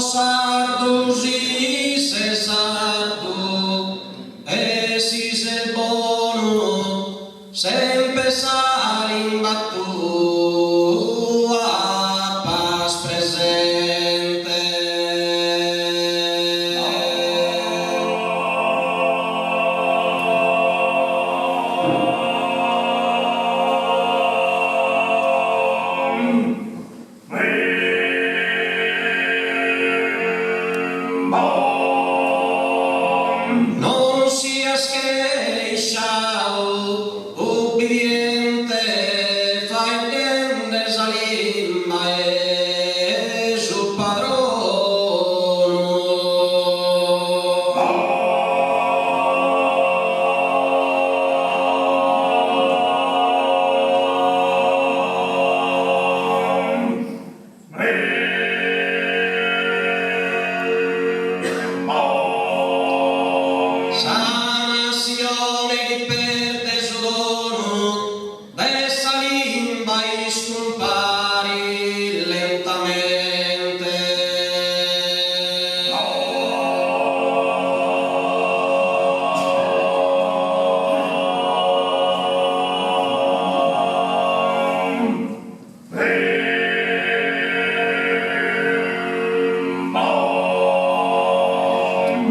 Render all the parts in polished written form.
sardu, si se sardu, e si se bonu, sempre salim battu a pas presente. Non sias queixao, ubbidiente, fai entender sa limba e su Sa nazione che perde su dono, dessa limba scompari lentamente.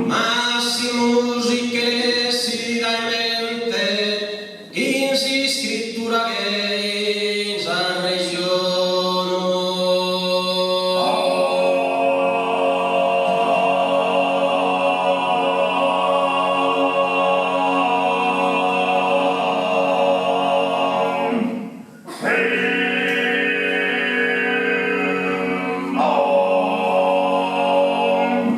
Massimus che si dà in mente, in si scrittura che in sa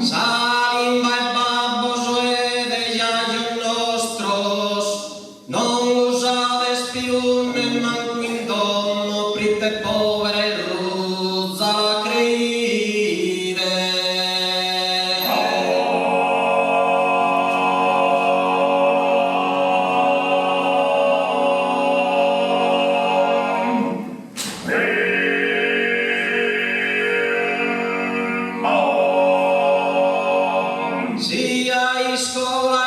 Sa limba e babbo e degli agios nostros, non usades più nemmanco in domo, pritte povere ruzza la cride. Sia in scuola